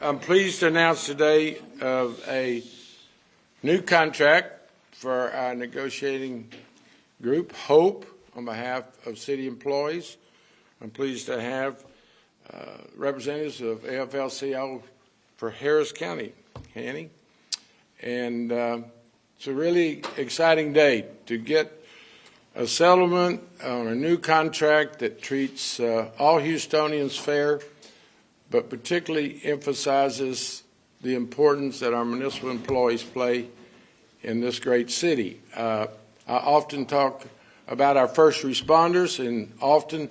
I'm pleased to announce today of a new contract for our negotiating group, HOPE, on behalf of city employees. I'm pleased to have representatives of AFL-CIO for Harris County, Hanny. And it's a really exciting day to get a settlement on a new contract that treats all Houstonians fair, but particularly emphasizes the importance that our municipal employees play in this great city. I often talk about our first responders, and often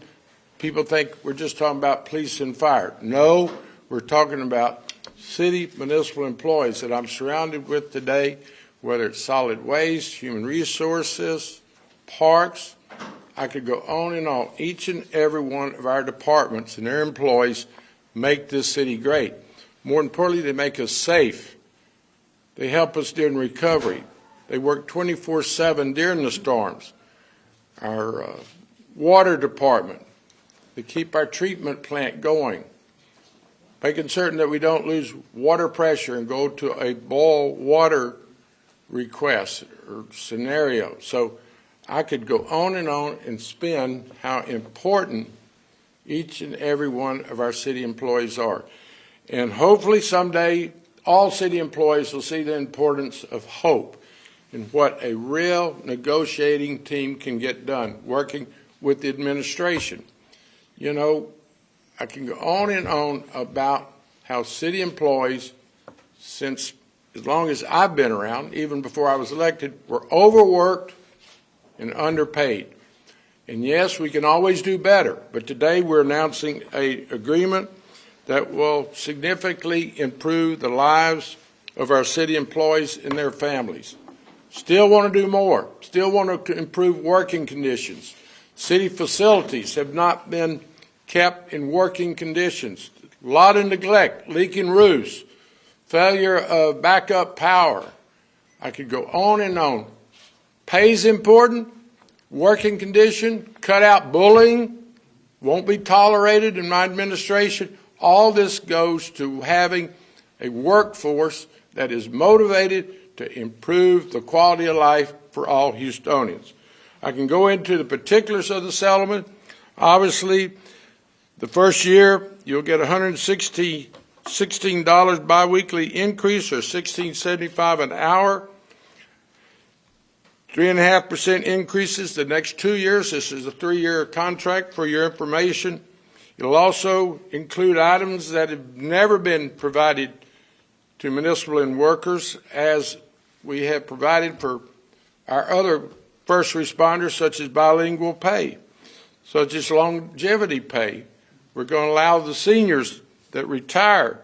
people think we're just talking about police and fire. No, we're talking about city municipal employees that I'm surrounded with today, whether it's solid waste, human resources, parks. I could go on and on. Each and every one of our departments and their employees make this city great. More importantly, they make us safe. They help us during recovery. They work 24/7 during the storms. Our water department, they keep our treatment plant going, making certain that we don't lose water pressure and go to a boil water request or scenario. So I could go on and spin how important each and every one of our city employees are. And hopefully someday all city employees will see the importance of hope and what a real negotiating team can get done, working with the administration. You know, I can go on and on about how city employees, since as long as I've been around, even before I was elected, were overworked and underpaid. And yes, we can always do better, but today we're announcing an agreement that will significantly improve the lives of our city employees and their families. Still want to do more, still want to improve working conditions. City facilities have not been kept in working conditions. A lot of neglect, leaking roofs, failure of backup power. I could go on and on. Pay is important. Working condition, cut out bullying, won't be tolerated in my administration. All this goes to having a workforce that is motivated to improve the quality of life for all Houstonians. I can go into the particulars of the settlement. Obviously, the first year you'll get $116 biweekly increase, or $16.75 an hour. 3.5% increases the next 2 years. This is a 3-year contract for your information. It'll also include items that have never been provided to municipal and workers, as we have provided for our other first responders, such as bilingual pay, such as longevity pay. We're going to allow the seniors that retire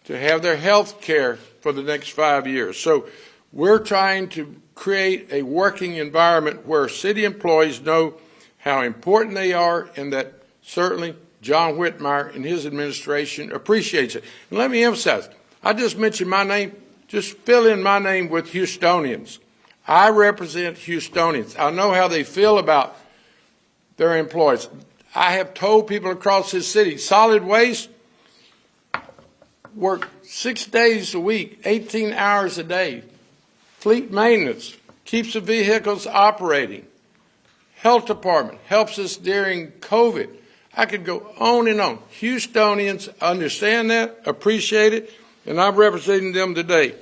to have their health care for the next 5 years. So we're trying to create a working environment where city employees know how important they are, and that certainly John Whitmire and his administration appreciates it. And let me emphasize, I just mentioned my name, just fill in my name with Houstonians. I represent Houstonians. I know how they feel about their employees. I have told people across this city, solid waste work 6 days a week, 18 hours a day. Fleet maintenance keeps the vehicles operating. Health department helps us during COVID. I could go on and on. Houstonians understand that, appreciate it, and I'm representing them today.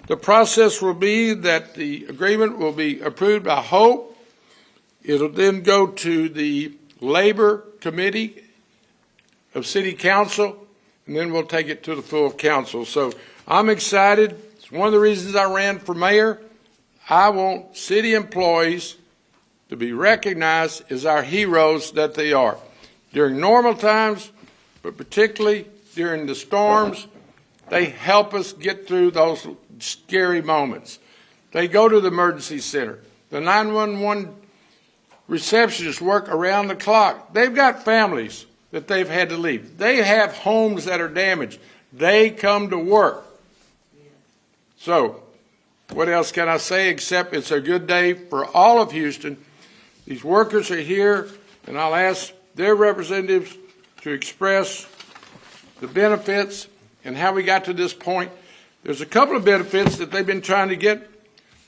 The process will be that the agreement will be approved by HOPE. It'll then go to the Labor Committee of City Council, and then we'll take it to the full council. So I'm excited. It's one of the reasons I ran for mayor. I want city employees to be recognized as our heroes that they are. During normal times, but particularly during the storms, they help us get through those scary moments. They go to the emergency center. The 911 receptionists work around the clock. They've got families that they've had to leave. They have homes that are damaged. They come to work. So, what else can I say except it's a good day for all of Houston. These workers are here, and I'll ask their representatives to express the benefits and how we got to this point. There's a couple of benefits that they've been trying to get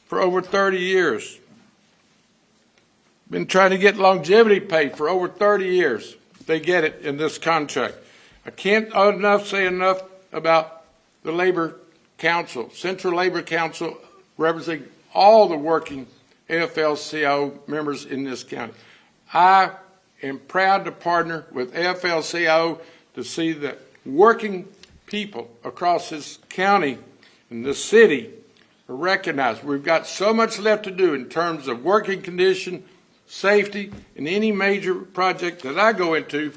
for over 30 years. Been trying to get longevity pay for over 30 years. They get it in this contract. I can't say enough about the Labor Council, Central Labor Council, representing all the working AFL-CIO members in this county. I am proud to partner with AFL-CIO to see that working people across this county and this city are recognized. We've got so much left to do in terms of working condition, safety, and any major project that I go into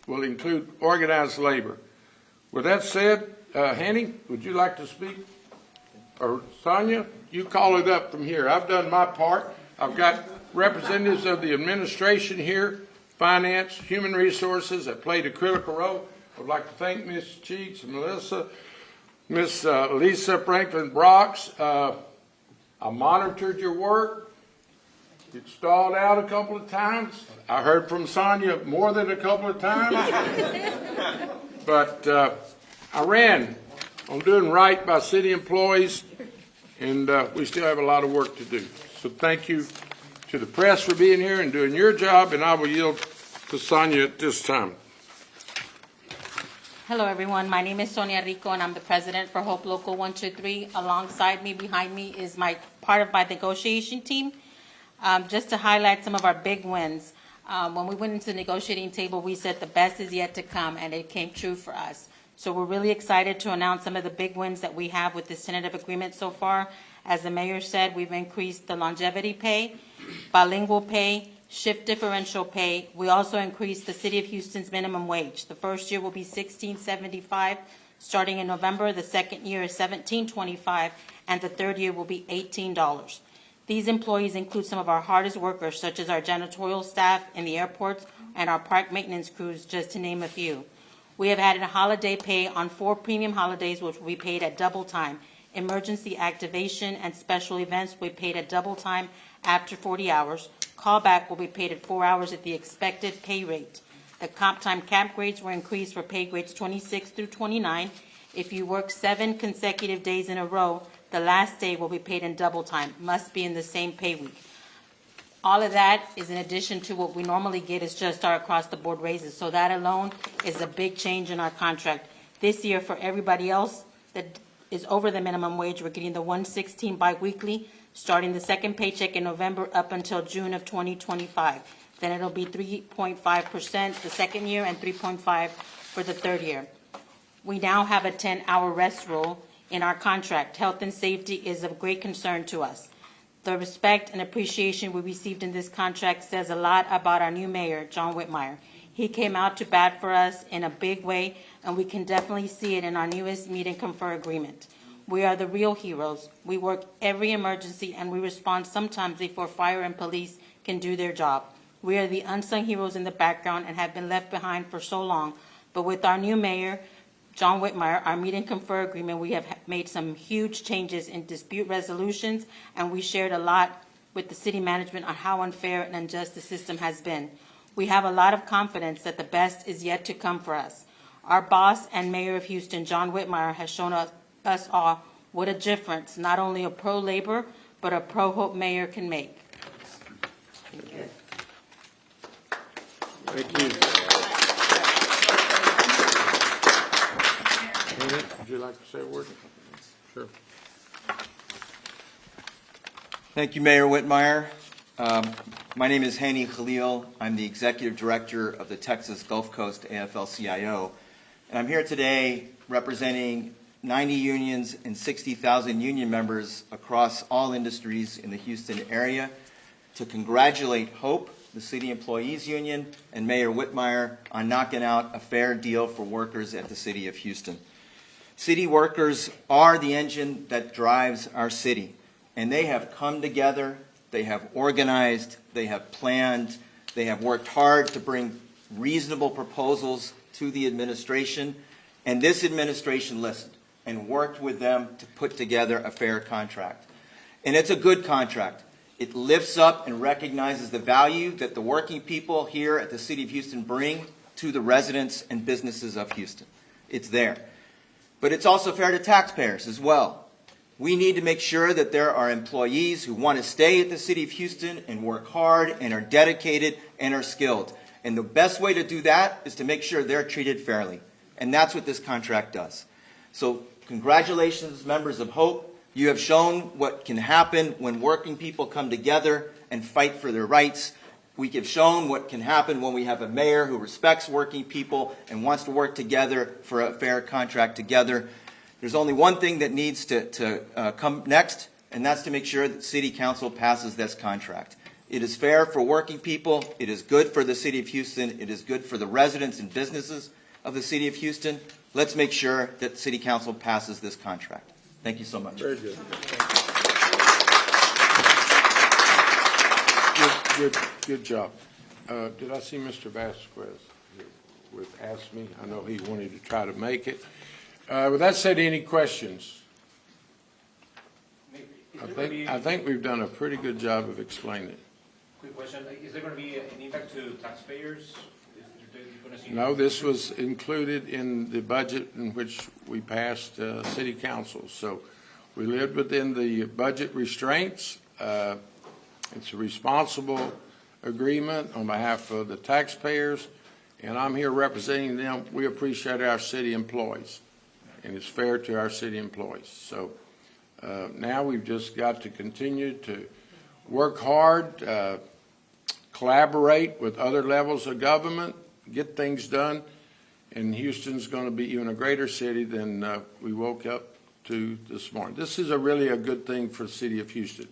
will include organized labor. With that said, Hanny, would you like to speak? Or Sonia, you call it up from here. I've done my part. I've got representatives of the administration here, finance, human resources that played a critical role. I'd like to thank Ms. Cheeks and Melissa, Ms. Lisa Franklin-Brox. I monitored your work. It stalled out a couple of times. I heard from Sonia more than a couple of times. But I ran on doing right by city employees, and we still have a lot of work to do. So thank you to the press for being here and doing your job, and I will yield to Sonia at this time. Hello, everyone. My name is Sonia Rico, and I'm the president for HOPE Local 123. Alongside me, behind me, is part of my negotiation team. Just to highlight some of our big wins. When we went into the negotiating table, we said the best is yet to come, and it came true for us. So we're really excited to announce some of the big wins that we have with this tentative agreement so far. As the mayor said, we've increased the longevity pay, bilingual pay, shift differential pay. We also increased the City of Houston's minimum wage. The first year will be $16.75 starting in November. The second year is $17.25, and the third year will be $18. These employees include some of our hardest workers, such as our janitorial staff in the airports and our park maintenance crews, just to name a few. We have added a holiday pay on 4 premium holidays, which will be paid at double time. Emergency activation and special events will be paid at double time after 40 hours. Callback will be paid at 4 hours at the expected pay rate. The comp time cap grades were increased for pay grades 26 through 29. If you work 7 consecutive days in a row, the last day will be paid in double time, must be in the same pay week. All of that is in addition to what we normally get is just our across-the-board raises. So that alone is a big change in our contract. This year, for everybody else that is over the minimum wage, we're getting the $116 biweekly, starting the second paycheck in November up until June of 2025. Then it'll be 3.5% the second year and 3.5% for the third year. We now have a 10-hour rest rule in our contract. Health and safety is of great concern to us. The respect and appreciation we received in this contract says a lot about our new mayor, John Whitmire. He came out to bat for us in a big way, and we can definitely see it in our newest meet and confer agreement. We are the real heroes. We work every emergency, and we respond sometimes before fire and police can do their job. We are the unsung heroes in the background and have been left behind for so long. But with our new mayor, John Whitmire, our meet and confer agreement, we have made some huge changes in dispute resolutions, and we shared a lot with the city management on how unfair and unjust the system has been. We have a lot of confidence that the best is yet to come for us. Our boss and mayor of Houston, John Whitmire, has shown us all what a difference not only a pro-labor, but a pro-hope mayor can make. Thank you. Thank you. Would you like to say a word? Sure. Thank you, Mayor Whitmire. My name is Hani Khalil. I'm the Executive Director of the Texas Gulf Coast AFL-CIO. And I'm here today representing 90 unions and 60,000 union members across all industries in the Houston area to congratulate HOPE, the City Employees Union, and Mayor Whitmire on knocking out a fair deal for workers at the City of Houston. City workers are the engine that drives our city, and they have come together, they have organized, they have planned, they have worked hard to bring reasonable proposals to the administration, and this administration listened and worked with them to put together a fair contract. And it's a good contract. It lifts up and recognizes the value that the working people here at the City of Houston bring to the residents and businesses of Houston. It's there. But it's also fair to taxpayers as well. We need to make sure that there are employees who want to stay at the City of Houston and work hard and are dedicated and are skilled. And the best way to do that is to make sure they're treated fairly. And that's what this contract does. So congratulations, members of HOPE. You have shown what can happen when working people come together and fight for their rights. We have shown what can happen when we have a mayor who respects working people and wants to work together for a fair contract together. There's only one thing that needs to come next, and that's to make sure that City Council passes this contract. It is fair for working people. It is good for the City of Houston. It is good for the residents and businesses of the City of Houston. Let's make sure that City Council passes this contract. Thank you so much. Very good. Good job. Did I see Mr. Vasquez with Ask Me? I know he wanted to try to make it. With that said, any questions? I think we've done a pretty good job of explaining it. Quick question, is there going to be an impact to taxpayers? No, this was included in the budget in which we passed City Council. So we lived within the budget restraints. It's a responsible agreement on behalf of the taxpayers, and I'm here representing them. We appreciate our city employees, and it's fair to our city employees. So now we've just got to continue to work hard, collaborate with other levels of government, get things done, and Houston's going to be even a greater city than we woke up to this morning. This is really a good thing for the City of Houston.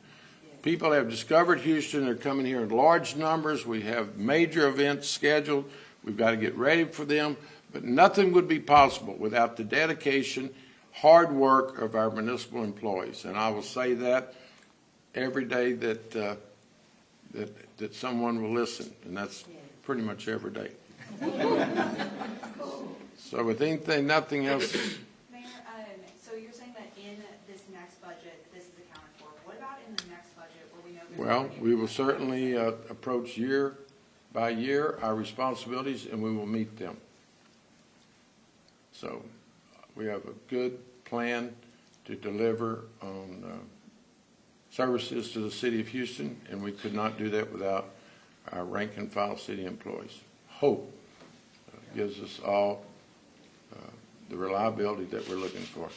People have discovered Houston. They're coming here in large numbers. We have major events scheduled. We've got to get ready for them. But nothing would be possible without the dedication, hard work of our municipal employees. And I will say that every day that someone will listen, and that's pretty much every day. So with anything, nothing else. Mayor, so you're saying that in this next budget, this is accounted for. What about in the next budget where we know there's Well, money? we will certainly approach year by year our responsibilities, and we will meet them. So we have a good plan to deliver on services to the City of Houston, and we could not do that without our rank and file city employees. HOPE gives us all the reliability that we're looking for.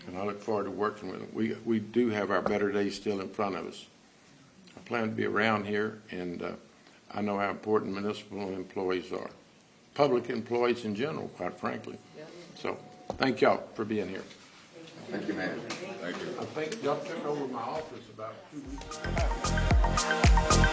And I look forward to working with them. We do have our better days still in front of us. I plan to be around here, and I know how important municipal employees are. Public employees in general, quite frankly. So thank y'all for being here. Thank you, Mayor. Thank you. I think y'all took over my office about 2 weeks ago.